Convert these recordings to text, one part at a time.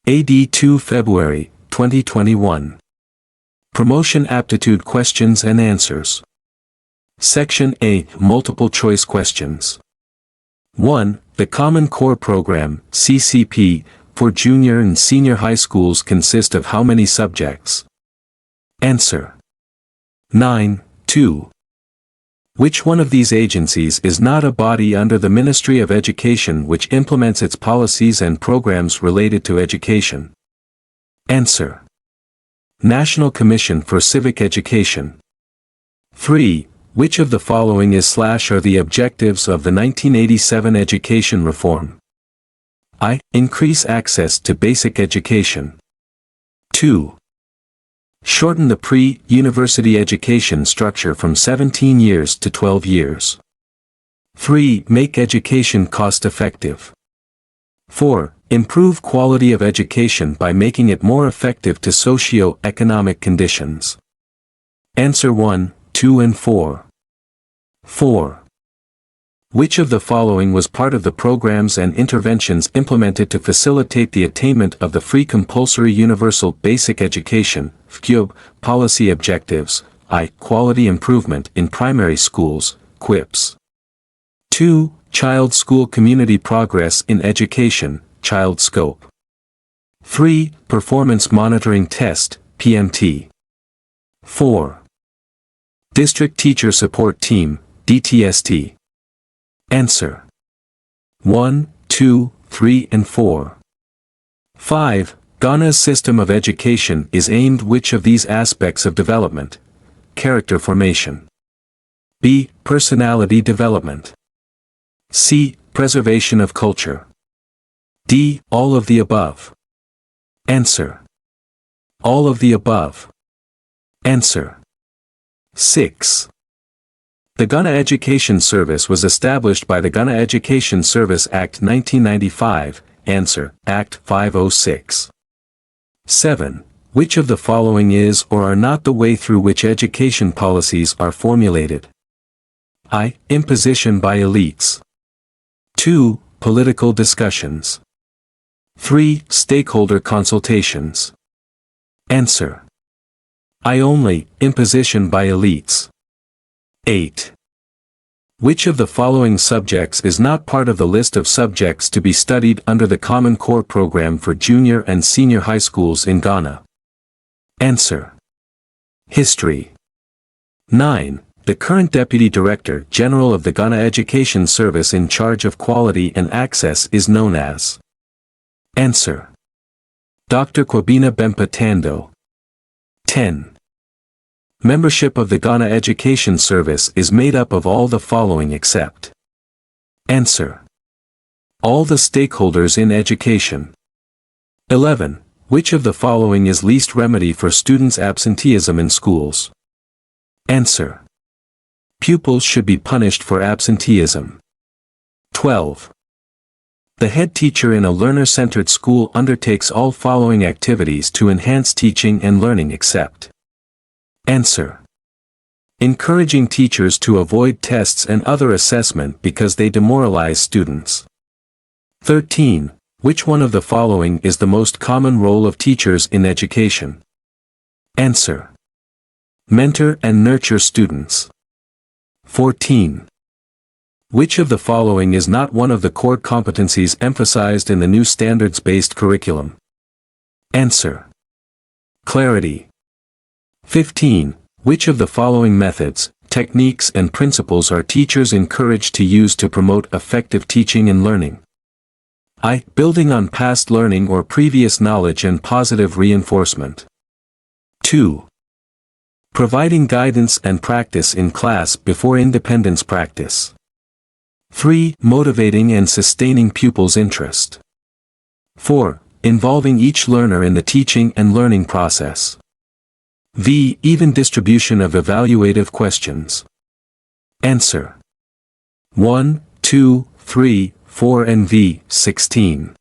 AD2 February, 2021. Promotion Aptitude Questions and Answers. Section A, Multiple Choice Questions. 1. The Common Core Program, CCP, for junior and senior high schools consist of how many subjects? Answer. 9. 2. Which one of these agencies is not a body under the Ministry of Education which implements its policies and programs related to education? Answer. National Commission for Civic Education. 3. Which of the following are the objectives of the 1987 education reform? I. Increase access to basic education. 2. Shorten the pre-university education structure from 17 years to 12 years. 3. Make education cost-effective. 4. Improve quality of education by making it more effective to socio-economic conditions. Answer 1, 2 and 4. 4. Which of the following was part of the programs and interventions implemented to facilitate the attainment of the Free Compulsory Universal Basic Education (FCUB) policy objectives? I. Quality improvement in primary schools, QIPS. 2. Child School Community Progress in Education, Child Scope. 3. Performance Monitoring Test, PMT. 4. District Teacher Support Team, DTST. Answer. 1, 2, 3 and 4. 5. Ghana's system of education is aimed which of these aspects of development? Character formation. B. Personality development. C. Preservation of culture. D. All of the above. Answer. All of the above. Answer. 6. The Ghana Education Service was established by the Ghana Education Service Act 1995, Answer, Act 506. 7. Which of the following is or are not the way through which education policies are formulated? I. Imposition by elites. 2. Political discussions. 3. Stakeholder consultations. Answer. I. Only, imposition by elites. 8. Which of the following subjects is not part of the list of subjects to be studied under the Common Core Program for junior and senior high schools in Ghana? Answer. History. 9. The current Deputy Director General of the Ghana Education Service in charge of quality and access is known as? Answer. Dr. Kwabena Bempa Tando. 10. Membership of the Ghana Education Service is made up of all the following except? Answer. All the stakeholders in education. 11. Which of the following is least remedy for students' absenteeism in schools? Answer. Pupils should be punished for absenteeism. 12. The head teacher in a learner-centered school undertakes all following activities to enhance teaching and learning except? Answer. Encouraging teachers to avoid tests and other assessment because they demoralize students. 13. Which one of the following is the most common role of teachers in education? Answer. Mentor and nurture students. 14. Which of the following is not one of the core competencies emphasized in the new standards-based curriculum? Answer. Clarity. 15. Which of the following methods, techniques and principles are teachers encouraged to use to promote effective teaching and learning? I. Building on past learning or previous knowledge and positive reinforcement. 2. Providing guidance and practice in class before independence practice. 3. Motivating and sustaining pupils' interest. 4. Involving each learner in the teaching and learning process. V. Even distribution of evaluative questions. Answer. 1, 2, 3, 4 and V. 16.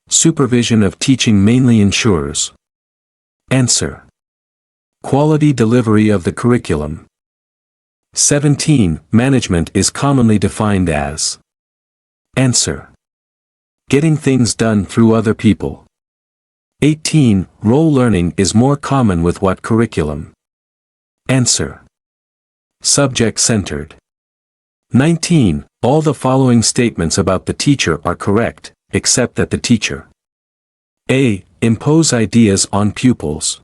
Supervision of teaching mainly ensures. Answer. Quality delivery of the curriculum. 17. Management is commonly defined as. Answer. Getting things done through other people. 18. Role learning is more common with what curriculum? Answer. Subject-centered. 19. All the following statements about the teacher are correct, except that the teacher A. Impose ideas on pupils.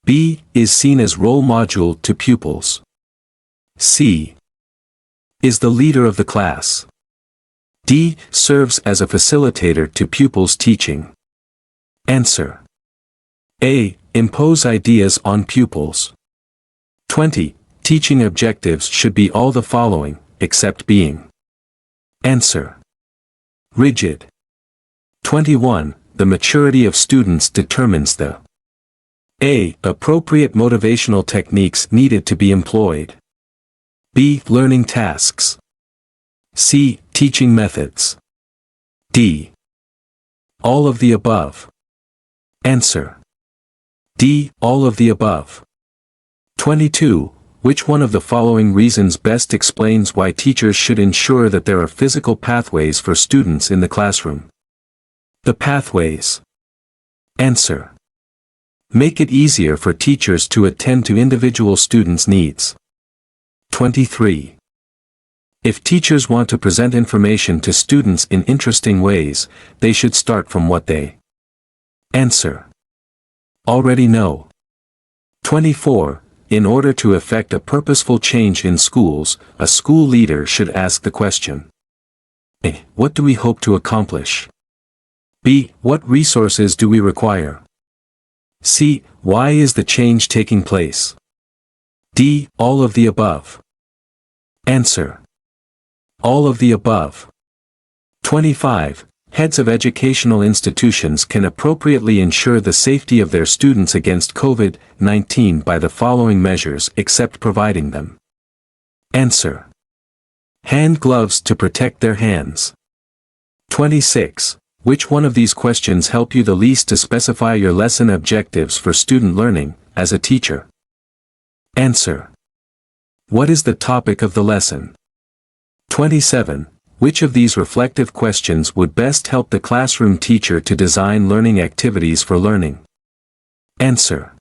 B. Is seen as role model to pupils. C. Is the leader of the class. D. Serves as a facilitator to pupils' teaching. Answer. A. Impose ideas on pupils. 20. Teaching objectives should be all the following, except being. Answer. Rigid. 21. The maturity of students determines the A. Appropriate motivational techniques needed to be employed. B. Learning tasks. C. Teaching methods. D. All of the above. Answer. D. All of the above. 22. Which one of the following reasons best explains why teachers should ensure that there are physical pathways for students in the classroom? The pathways. Answer. Make it easier for teachers to attend to individual students' needs. 23. If teachers want to present information to students in interesting ways, they should start from what they Answer. Already know. 24. In order to effect a purposeful change in schools, a school leader should ask the question A. What do we hope to accomplish? B. What resources do we require? C. Why is the change taking place? D. All of the above. Answer. All of the above. 25. Heads of educational institutions can appropriately ensure the safety of their students against COVID-19 by the following measures except providing them. Answer. Hand gloves to protect their hands. 26. Which one of these questions help you the least to specify your lesson objectives for student learning, as a teacher? Answer. What is the topic of the lesson? 27. Which of these reflective questions would best help the classroom teacher to design learning activities for learning? Answer.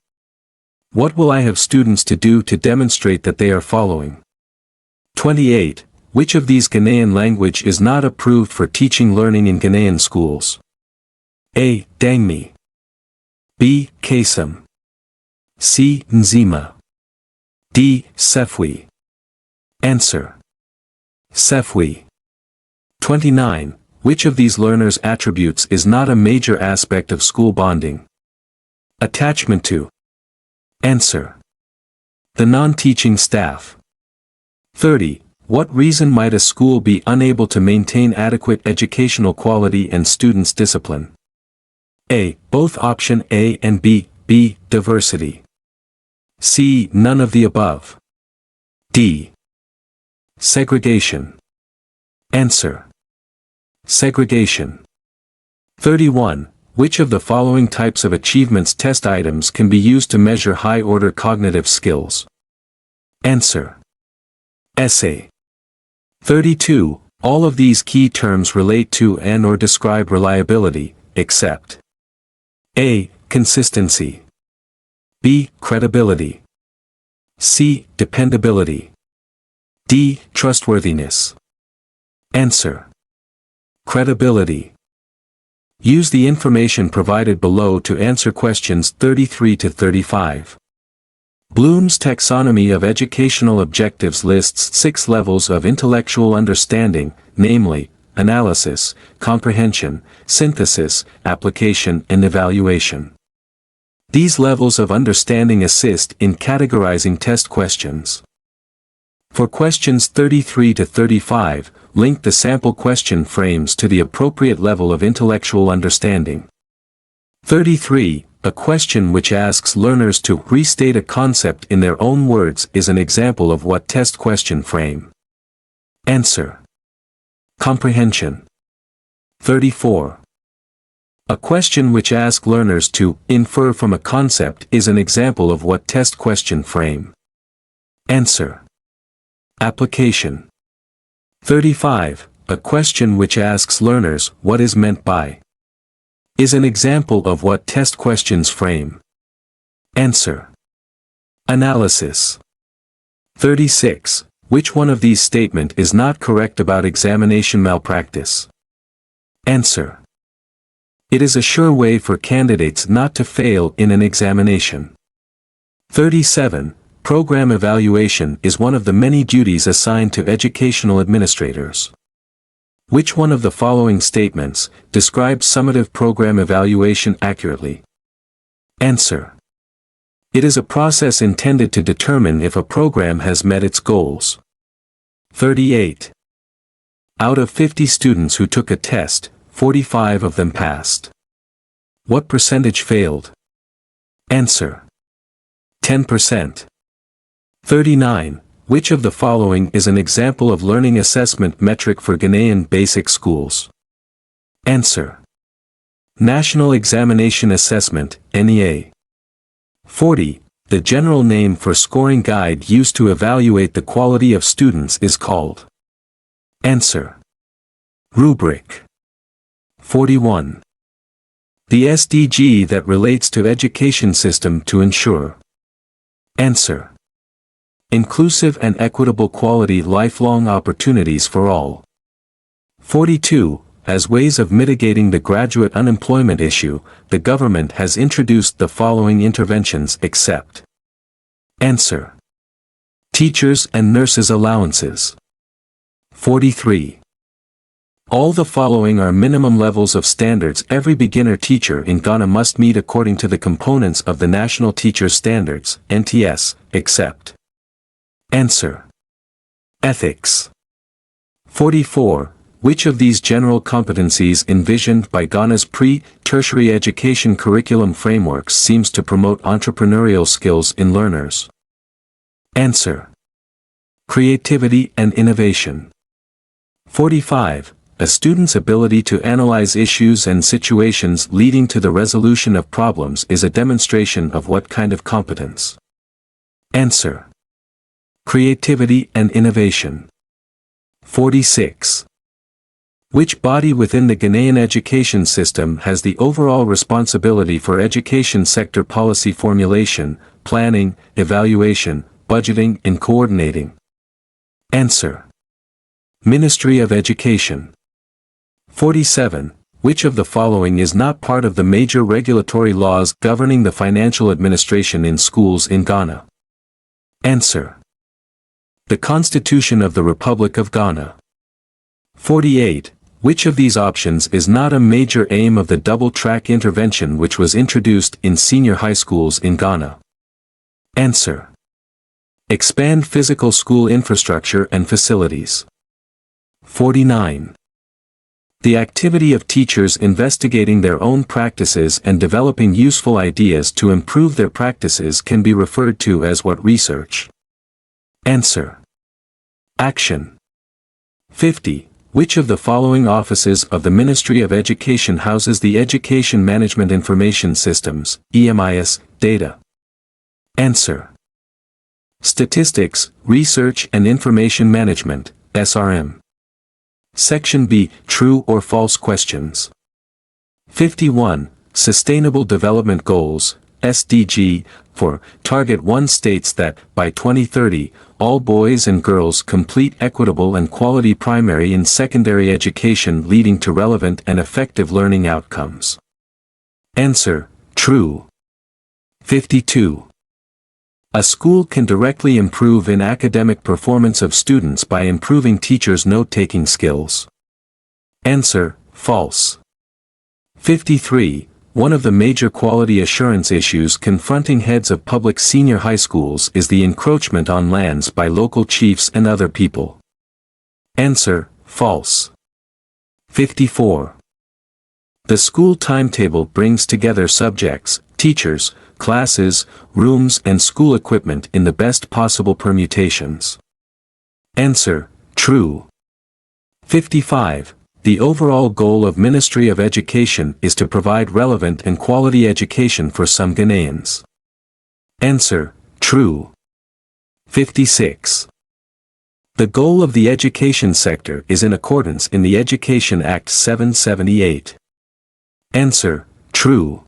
What will I have students to do to demonstrate that they are following? 28. Which of these Ghanaian language is not approved for teaching learning in Ghanaian schools? A. Dangme. B. Kasem. C. Nzima. D. Sefwi. Answer. Sefwi. 29. Which of these learners' attributes is not a major aspect of school bonding? Attachment to. Answer. The non-teaching staff. 30. What reason might a school be unable to maintain adequate educational quality and students' discipline? A. Both option A and B. B. Diversity. C. None of the above. D. Segregation. Answer. Segregation. 31. Which of the following types of achievements test items can be used to measure high-order cognitive skills? Answer. Essay. 32. All of these key terms relate to and/or describe reliability, except A. Consistency. B. Credibility. C. Dependability. D. Trustworthiness. Answer. Credibility. Use the information provided below to answer questions 33 to 35. Bloom's taxonomy of educational objectives lists 6 levels of intellectual understanding, namely, analysis, comprehension, synthesis, application, and evaluation. These levels of understanding assist in categorizing test questions. For questions 33 to 35, link the sample question frames to the appropriate level of intellectual understanding. 33. A question which asks learners to restate a concept in their own words is an example of what test question frame? Answer. Comprehension. 34. A question which asks learners to infer from a concept is an example of what test question frame? Answer. Application. 35. A question which asks learners what is meant by is an example of what test questions frame. Answer. Analysis. 36. Which one of these statement is not correct about examination malpractice? Answer. It is a sure way for candidates not to fail in an examination. 37. Program evaluation is one of the many duties assigned to educational administrators. Which one of the following statements describes summative program evaluation accurately? Answer. It is a process intended to determine if a program has met its goals. 38. Out of 50 students who took a test, 45 of them passed. What percentage failed? Answer. 10%. 39. Which of the following is an example of learning assessment metric for Ghanaian basic schools? Answer. National Examination Assessment, NEA. 40. The general name for scoring guide used to evaluate the quality of students is called. Answer. Rubric. 41. The SDG that relates to education system to ensure. Answer. Inclusive and equitable quality lifelong opportunities for all. 42. As ways of mitigating the graduate unemployment issue, the government has introduced the following interventions except. Answer. Teachers and nurses allowances. 43. All the following are minimum levels of standards every beginner teacher in Ghana must meet according to the components of the National Teacher Standards, NTS, except. Answer. Ethics. 44. Which of these general competencies envisioned by Ghana's pre-tertiary education curriculum frameworks seems to promote entrepreneurial skills in learners? Answer. Creativity and innovation. 45. A student's ability to analyze issues and situations leading to the resolution of problems is a demonstration of what kind of competence? Answer. Creativity and innovation. 46. Which body within the Ghanaian education system has the overall responsibility for education sector policy formulation, planning, evaluation, budgeting and coordinating? Answer. Ministry of Education. 47. Which of the following is not part of the major regulatory laws governing the financial administration in schools in Ghana? Answer. The Constitution of the Republic of Ghana. 48. Which of these options is not a major aim of the double-track intervention which was introduced in senior high schools in Ghana? Answer. Expand physical school infrastructure and facilities. 49. The activity of teachers investigating their own practices and developing useful ideas to improve their practices can be referred to as what research? Answer. Action. 50. Which of the following offices of the Ministry of Education houses the Education Management Information Systems, EMIS, data? Answer. Statistics, Research and Information Management, SRM. Section B, True or False Questions. 51. Sustainable Development Goals, SDG, for Target 1 states that, by 2030, all boys and girls complete equitable and quality primary and secondary education leading to relevant and effective learning outcomes. Answer, true. 52. A school can directly improve in academic performance of students by improving teachers' note-taking skills. Answer, false. 53. One of the major quality assurance issues confronting heads of public senior high schools is the encroachment on lands by local chiefs and other people. Answer, false. 54. The school timetable brings together subjects, teachers, classes, rooms and school equipment in the best possible permutations. Answer, true. 55. The overall goal of Ministry of Education is to provide relevant and quality education for some Ghanaians. Answer, true. 56. The goal of the education sector is in accordance in the Education Act 778. Answer, true.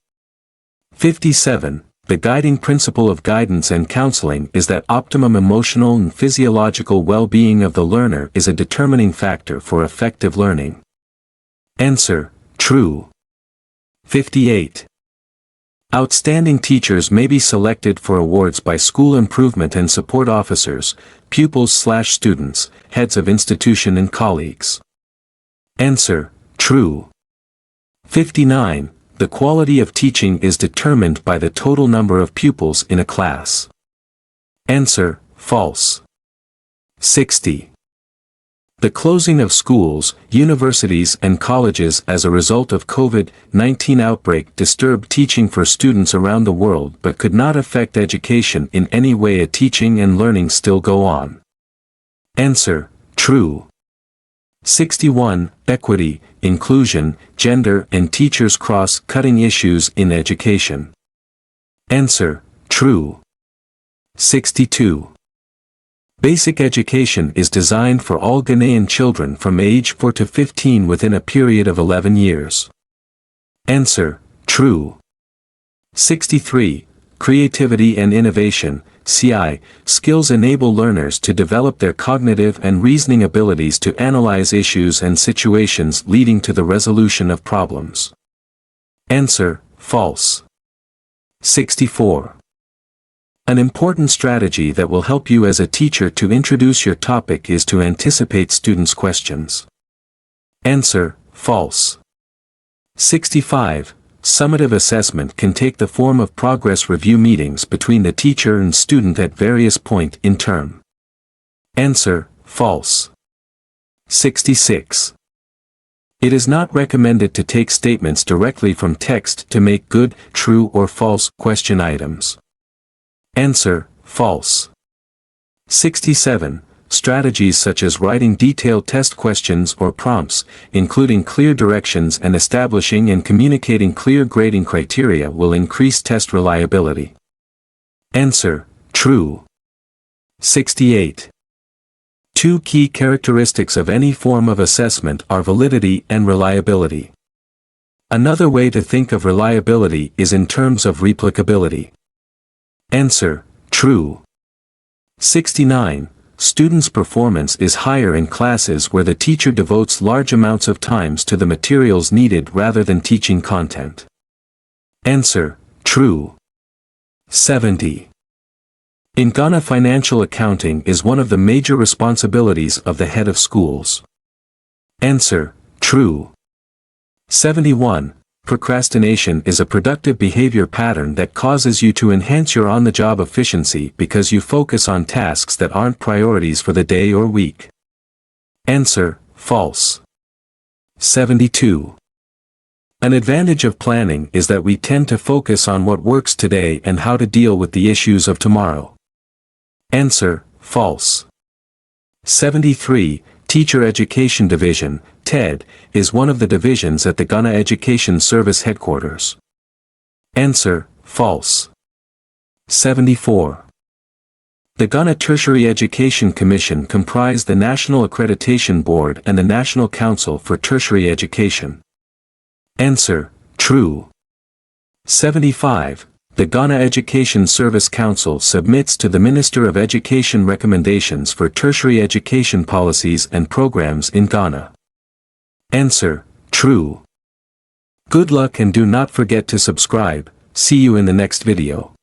57. The guiding principle of guidance and counseling is that optimum emotional and physiological well-being of the learner is a determining factor for effective learning. Answer, true. 58. Outstanding teachers may be selected for awards by school improvement and support officers, pupils/students, heads of institution and colleagues. Answer, true. 59. The quality of teaching is determined by the total number of pupils in a class. Answer, false. 60. The closing of schools, universities and colleges as a result of COVID-19 outbreak disturbed teaching for students around the world but could not affect education in any way. Teaching and learning still go on. Answer, true. 61. Equity, inclusion, gender and teachers cross-cutting issues in education. Answer, true. 62. Basic education is designed for all Ghanaian children from age 4 to 15 within a period of 11 years. Answer, true. 63. Creativity and innovation, CI, skills enable learners to develop their cognitive and reasoning abilities to analyze issues and situations leading to the resolution of problems. Answer, false. 64. An important strategy that will help you as a teacher to introduce your topic is to anticipate students' questions. Answer, false. 65. Summative assessment can take the form of progress review meetings between the teacher and student at various points in term. Answer, false. 66. It is not recommended to take statements directly from text to make good, true or false question items. Answer, false. 67. Strategies such as writing detailed test questions or prompts, including clear directions and establishing and communicating clear grading criteria will increase test reliability. Answer, true. 68. Two key characteristics of any form of assessment are validity and reliability. Another way to think of reliability is in terms of replicability. Answer, true. 69. Students' performance is higher in classes where the teacher devotes large amounts of time to the materials needed rather than teaching content. Answer, true. 70. In Ghana, financial accounting is one of the major responsibilities of the head of schools. Answer, true. 71. Procrastination is a productive behavior pattern that causes you to enhance your on-the-job efficiency because you focus on tasks that aren't priorities for the day or week. Answer, false. 72. An advantage of planning is that we tend to focus on what works today and how to deal with the issues of tomorrow. Answer, false. 73. Teacher Education Division, TED, is one of the divisions at the Ghana Education Service Headquarters. Answer, false. 74. The Ghana Tertiary Education Commission comprise the National Accreditation Board and the National Council for Tertiary Education. Answer, true. 75. The Ghana Education Service Council submits to the Minister of Education recommendations for tertiary education policies and programs in Ghana. Answer, true. Good luck and do not forget to subscribe. See you in the next video.